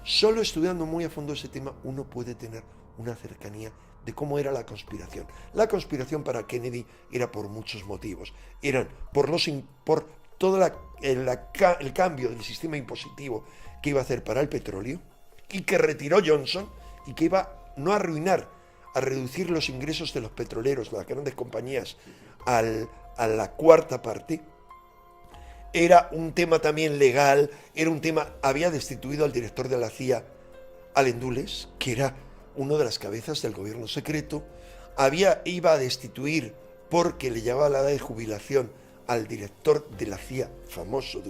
Solo estudiando muy a fondo ese tema uno puede tener una cercanía de cómo era la conspiración. La conspiración para Kennedy era por muchos motivos. Eran por todo el cambio del sistema impositivo que iba a hacer para el petróleo y que retiró Johnson y que iba no a arruinar, a reducir los ingresos de los petroleros, las grandes compañías, a la cuarta parte. Era un tema también legal, había destituido al director de la CIA, Allen Dulles, que era uno de las cabezas del gobierno secreto, iba a destituir porque le llevaba la edad de jubilación al director de la CIA, famoso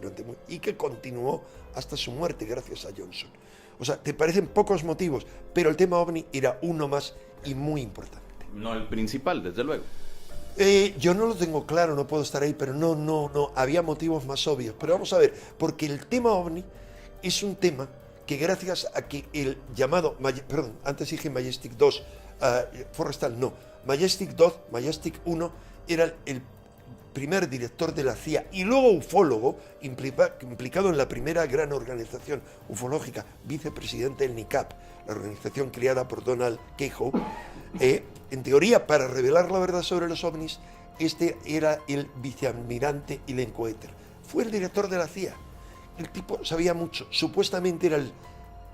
y que continuó hasta su muerte gracias a Johnson. O sea, te parecen pocos motivos, pero el tema OVNI era uno más y muy importante. No el principal, desde luego. Yo no lo tengo claro, no puedo estar ahí, pero no, había motivos más obvios. Pero vamos a ver, porque el tema OVNI es un tema que gracias a que el llamado, antes dije Majestic 2, Forrestal no, Majestic 2, Majestic 1 era el primer director de la CIA y luego ufólogo, implicado en la primera gran organización ufológica, vicepresidente del NICAP, la organización creada por Donald Keyhoe. En teoría, para revelar la verdad sobre los ovnis, este era el vicealmirante Ilencoeter. Fue el director de la CIA. El tipo sabía mucho. Supuestamente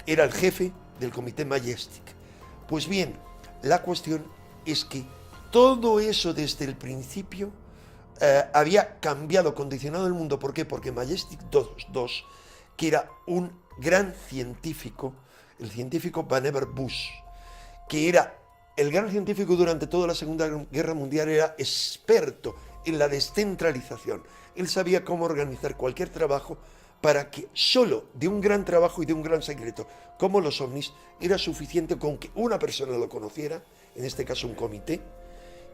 era el jefe del comité Majestic. Pues bien, la cuestión es que todo eso desde el principio había cambiado, condicionado el mundo. ¿Por qué? Porque Majestic 2, que era un gran científico, el científico Vannevar Bush, que era el gran científico durante toda la Segunda Guerra Mundial, era experto en la descentralización. Él sabía cómo organizar cualquier trabajo para que solo de un gran trabajo y de un gran secreto como los ovnis era suficiente con que una persona lo conociera, en este caso un comité,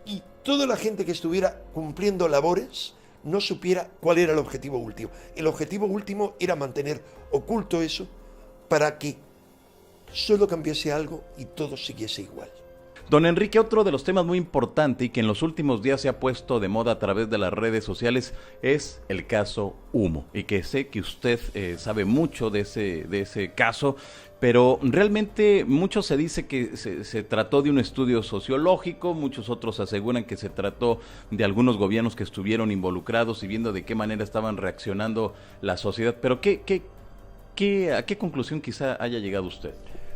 y toda la gente que estuviera cumpliendo labores no supiera cuál era el objetivo último. El objetivo último era mantener oculto eso para que solo cambiase algo y todo siguiese igual. Don Enrique, otro de los temas muy importante y que en los últimos días se ha puesto de moda a través de las redes sociales es el caso Humo, y que sé que usted sabe mucho de ese caso, pero realmente mucho se dice que se trató de un estudio sociológico, muchos otros aseguran que se trató de algunos gobiernos que estuvieron involucrados y viendo de qué manera estaban reaccionando la sociedad, pero ¿a qué conclusión quizá haya llegado usted?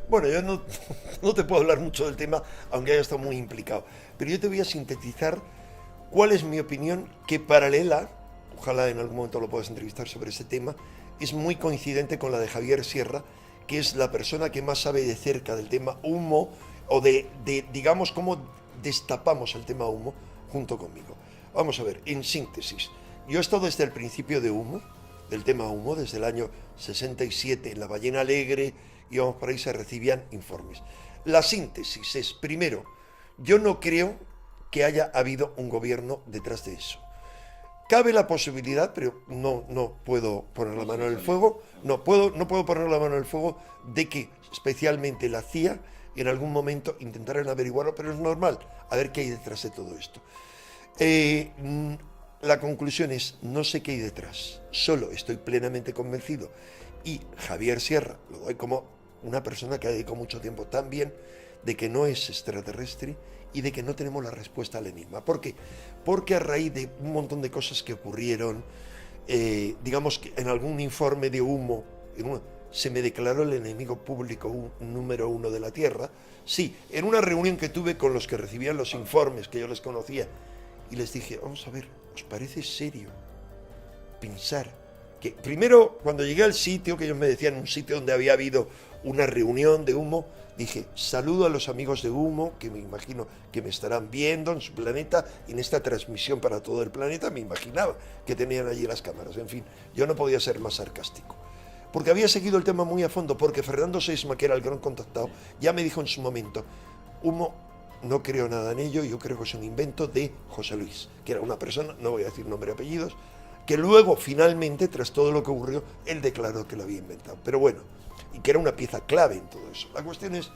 Bueno, yo no te puedo hablar mucho del tema, aunque haya estado muy implicado, pero yo te voy a sintetizar cuál es mi opinión, que paralela, ojalá en algún momento lo puedas entrevistar sobre ese tema, es muy coincidente con la de Javier Sierra, que es la persona que más sabe de cerca del tema Humo, o digamos, cómo destapamos el tema Humo junto conmigo. Vamos a ver, en síntesis, yo he estado desde el principio de Humo, del tema Humo, desde el año 67 en La Ballena Alegre, íbamos por ahí, se recibían informes. La síntesis es, primero, yo no creo que haya habido un gobierno detrás de eso. Cabe la posibilidad, pero no puedo poner la mano en el fuego, no puedo poner la mano en el fuego de que especialmente la CIA en algún momento intentaran averiguarlo, pero es normal, a ver qué hay detrás de todo esto. La conclusión es, no sé qué hay detrás, solo estoy plenamente convencido, y Javier Sierra, lo doy como una persona que ha dedicado mucho tiempo también, de que no es extraterrestre y de que no tenemos la respuesta al enigma. ¿Por qué? Porque a raíz de un montón de cosas que ocurrieron, digamos que en algún informe de Humo, se me declaró el enemigo público número 1 de la Tierra. Sí, en una reunión que tuve con los que recibían los informes, que yo les conocía, y les dije, vamos a ver, ¿os parece serio pensar que primero, cuando llegué al sitio, que ellos me decían un sitio donde había habido una reunión de Humo, dije, saludo a los amigos de Humo, que me imagino que me estarán viendo en su planeta, y en esta transmisión para todo el planeta, me imaginaba que tenían allí las cámaras. En fin, yo no podía ser más sarcástico, porque había seguido el tema muy a fondo, porque Fernando Sesma, que era el gran contactado, ya me dijo en su momento, Humo, no creo nada en ello, yo creo que es un invento de José Luis, que era una persona, no voy a decir nombre y apellidos, que luego, finalmente, tras todo lo que ocurrió, él declaró que lo había inventado. Pero bueno, y que era una pieza clave en todo eso. La cuestión es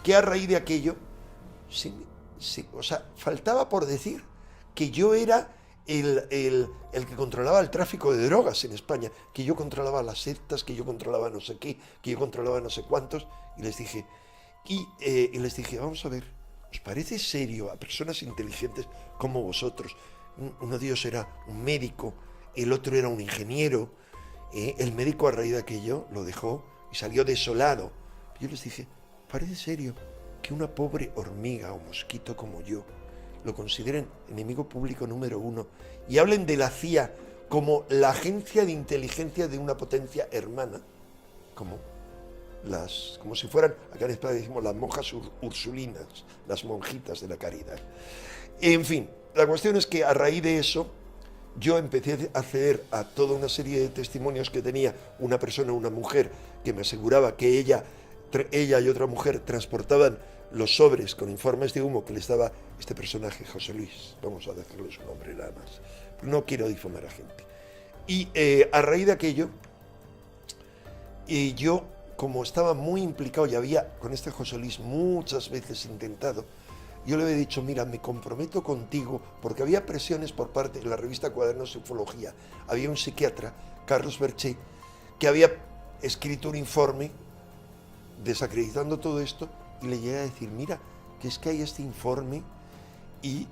que a raíz de aquello, o sea, faltaba por decir que yo era el que controlaba el tráfico de drogas en España, que yo controlaba las sectas, que yo controlaba no sé qué, que yo controlaba no sé cuántos, y les dije, vamos a ver, ¿os parece serio a personas inteligentes como vosotros? Uno de ellos era un médico, el otro era un ingeniero, el médico a raíz de aquello lo dejó y salió desolado. Yo les dije, ¿parece serio que una pobre hormiga o mosquito como yo lo consideren enemigo público número 1 y hablen de la CIA como la agencia de inteligencia de una potencia hermana, como si fueran, acá en España decimos las monjas ursulinas, las monjitas de la caridad? En fin, la cuestión es que a raíz de eso yo empecé a acceder a toda una serie de testimonios que tenía una persona, una mujer, que me aseguraba que ella y otra mujer transportaban los sobres con informes de Humo que les daba este personaje, José Luis, vamos a decirle su nombre nada más, no quiero difamar a gente. Y a raíz de aquello, yo, como estaba muy implicado y había con este José Luis muchas veces intentado, yo le había dicho, mira, me comprometo contigo, porque había presiones por parte de la revista Cuadernos de Ufología. Había un psiquiatra, Carlos Berché, que había escrito un informe desacreditando todo esto, y le llegué a decir, mira, que es que hay este informe y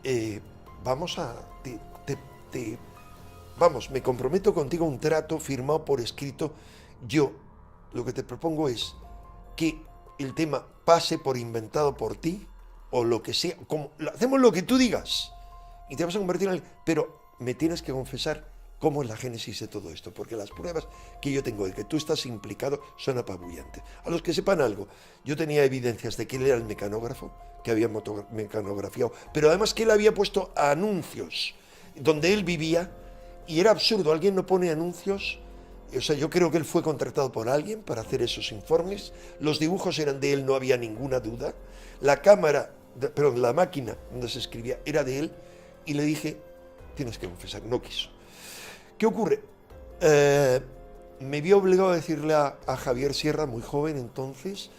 me comprometo contigo a un trato firmado por escrito. Yo lo que te propongo es que el tema pase por inventado por ti, o lo que sea, hacemos lo que tú digas y te vas a convertir en él, pero me tienes que confesar cómo es la génesis de todo esto, porque las pruebas que yo tengo de que tú estás implicado son apabullantes. A los que sepan algo, yo tenía evidencias de que él era el mecanógrafo, que había mecanografiado, pero además que él había puesto anuncios donde él vivía, y era absurdo, alguien no pone anuncios. O sea, yo creo que él fue contratado por alguien para hacer esos informes, los dibujos eran de él, no había ninguna duda, la máquina donde se escribía era de él, y le dije, tienes que confesar, no quiso. ¿Qué ocurre? Me vi obligado a decirle a Javier Sierra, muy joven entonces,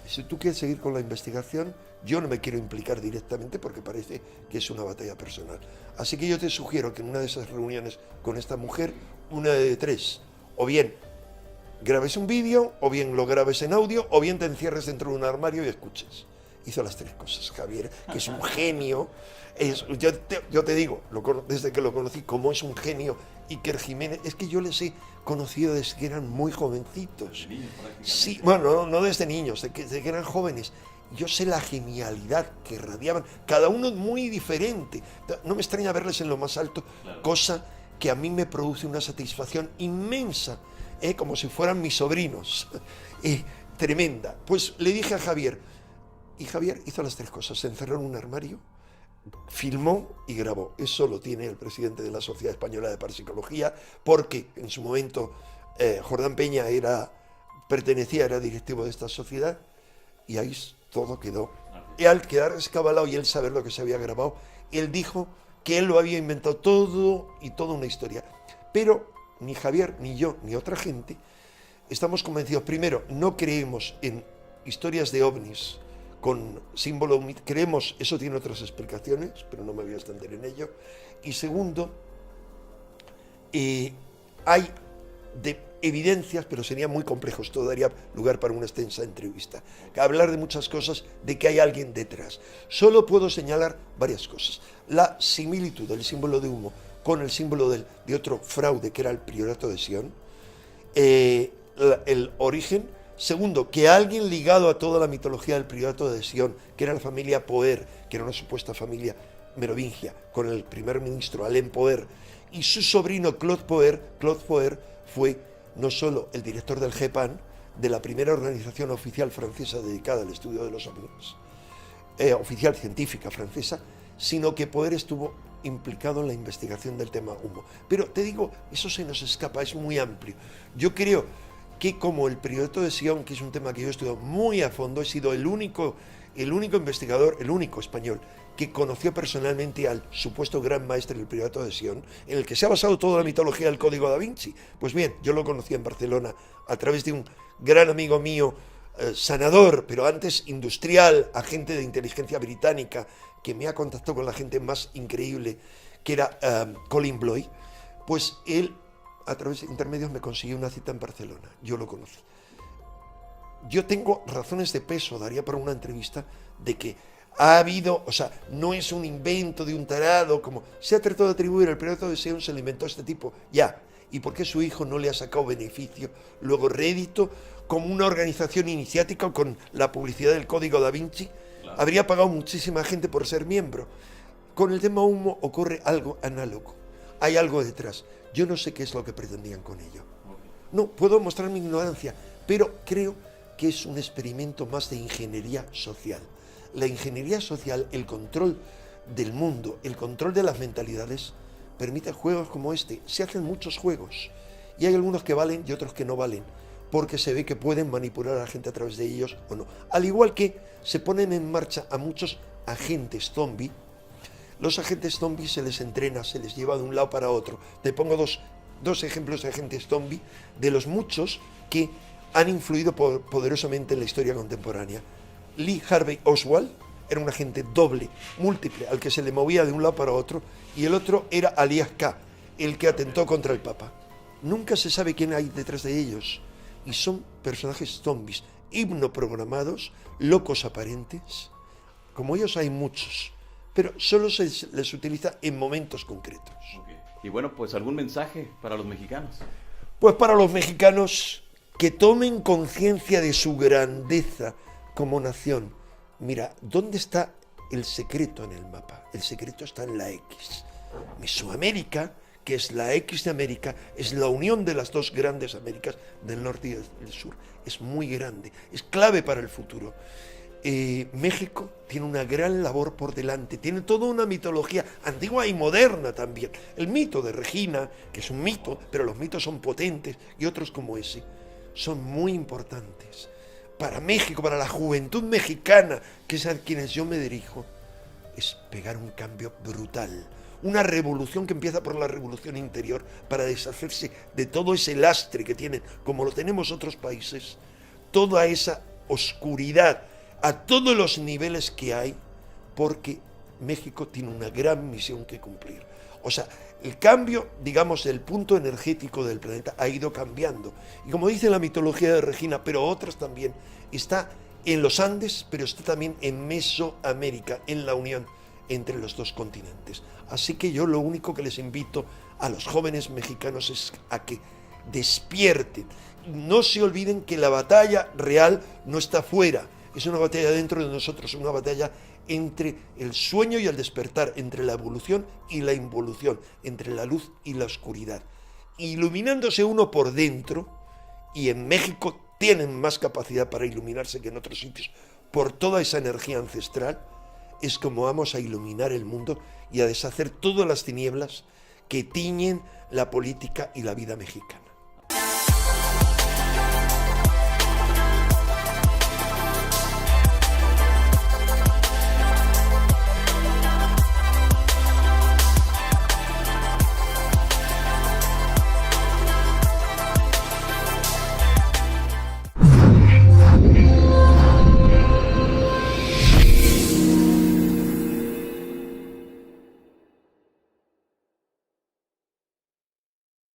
si tú quieres seguir con la investigación, Yo no me quiero implicar directamente porque parece que es una batalla personal. Así que yo te sugiero que en una de esas reuniones con esta mujer, una de tres, o bien grabes un vídeo, o bien lo grabes en audio, o bien te encierres dentro de un armario y escuches. Hizo las tres cosas, Javier, que es un genio. Yo te digo, desde que lo conocí, como es un genio, Iker Jiménez, es que yo les he conocido desde que eran muy jovencitos. Sí, bueno, no desde niños, desde que eran jóvenes. Yo sé la genialidad que radiaban, cada uno muy diferente. No me extraña verles en lo más alto, claro, cosa que a mí me produce una satisfacción inmensa, como si fueran mis sobrinos. Tremenda. Pues le dije a Javier, y Javier hizo las tres cosas: se encerró en un armario, filmó y grabó. Eso lo tiene el presidente de la Sociedad Española de Parapsicología, porque en su momento Jordán Peña era directivo de esta sociedad, y ahí todo quedó. Y al quedar escabalado y él saber lo que se había grabado, él dijo que él lo había inventado todo y toda una historia. Pero ni Javier, ni yo, ni otra gente estamos convencidos. Primero, no creemos en historias de ovnis con símbolo, creemos, eso tiene otras explicaciones, pero no me voy a extender en ello. Y segundo, hay evidencias, pero sería muy complejo, esto daría lugar para una extensa entrevista, hablar de muchas cosas, de que hay alguien detrás. Solo puedo señalar varias cosas: la similitud del símbolo de humo con el símbolo de otro fraude, que era el Priorato de Sion, el origen. Segundo, que alguien ligado a toda la mitología del Priorato de Sion, que era la familia Poher, que era una supuesta familia merovingia, con el primer ministro Alain Poher, y su sobrino Claude Poher fue no solo el director del GEPAN, de la primera organización oficial francesa dedicada al estudio de los ovnis, oficial científica francesa, sino que Poher estuvo implicado en la investigación del tema humo. Pero te digo, eso se nos escapa, es muy amplio. Yo creo que como el Priorato de Sion, que es un tema que yo he estudiado muy a fondo, he sido el único investigador, el único español, que conoció personalmente al supuesto gran maestre del Priorato de Sion, en el que se ha basado toda la mitología del Código da Vinci. Pues bien, yo lo conocí en Barcelona a través de un gran amigo mío, sanador, pero antes industrial, agente de inteligencia británica, que me ha contactado con la gente más increíble, que era Colin Bloy. Pues él, a través de intermedios, me consiguió una cita en Barcelona. Yo lo conocí. Yo tengo razones de peso, daría para una entrevista, de que ha habido, o sea, no es un invento de un tarado, como se ha tratado de atribuir el Priorato de Sion, se lo inventó este tipo, ya. ¿Y por qué su hijo no le ha sacado beneficio, luego rédito, como una organización iniciática con la publicidad del Código da Vinci? Claro. Habría pagado muchísima gente por ser miembro. Con el tema humo ocurre algo análogo. Hay algo detrás. Yo no sé qué es lo que pretendían con ello. No, puedo mostrar mi ignorancia, pero creo que es un experimento más de ingeniería social. La ingeniería social, el control del mundo, el control de las mentalidades, permite juegos como este. Se hacen muchos juegos y hay algunos que valen y otros que no valen, porque se ve que pueden manipular a la gente a través de ellos o no. Al igual que se ponen en marcha a muchos agentes zombie. Los agentes zombies se les entrena, se les lleva de un lado para otro. Te pongo dos ejemplos de agentes zombie, de los muchos que han influido poderosamente en la historia contemporánea. Lee Harvey Oswald era un agente doble, múltiple, al que se le movía de un lado para otro, y el otro era Alias K, el que atentó contra el Papa. Nunca se sabe quién hay detrás de ellos, y son personajes zombies, hipnoprogramados, locos aparentes. Como ellos hay muchos, pero solo se les utiliza en momentos concretos. Okay. Y bueno, pues algún mensaje para los mexicanos. Pues para los mexicanos, que tomen conciencia de su grandeza como nación. Mira, ¿dónde está el secreto en el mapa? El secreto está en la X. Mesoamérica, que es la X de América, es la unión de las dos grandes Américas, del norte y del sur. Es muy grande, es clave para el futuro. México tiene una gran labor por delante, tiene toda una mitología antigua y moderna también. El mito de Regina, que es un mito, pero los mitos son potentes, y otros como ese son muy importantes para México, para la juventud mexicana, que es a quienes yo me dirijo. Es pegar un cambio brutal, una revolución que empieza por la revolución interior, para deshacerse de todo ese lastre que tienen, como lo tenemos otros países, toda esa oscuridad a todos los niveles que hay, porque México tiene una gran misión que cumplir. O sea, el cambio, digamos, del punto energético del planeta ha ido cambiando. Y como dice la mitología de Regina, pero otras también, está en los Andes, pero está también en Mesoamérica, en la unión entre los dos continentes. Así que yo lo único que les invito a los jóvenes mexicanos es a que despierten. No se olviden que la batalla real no está fuera, es una batalla dentro de nosotros, una batalla entre el sueño y el despertar, entre la evolución y la involución, entre la luz y la oscuridad. Iluminándose uno por dentro, y en México tienen más capacidad para iluminarse que en otros sitios, por toda esa energía ancestral, es como vamos a iluminar el mundo y a deshacer todas las tinieblas que tiñen la política y la vida mexicana.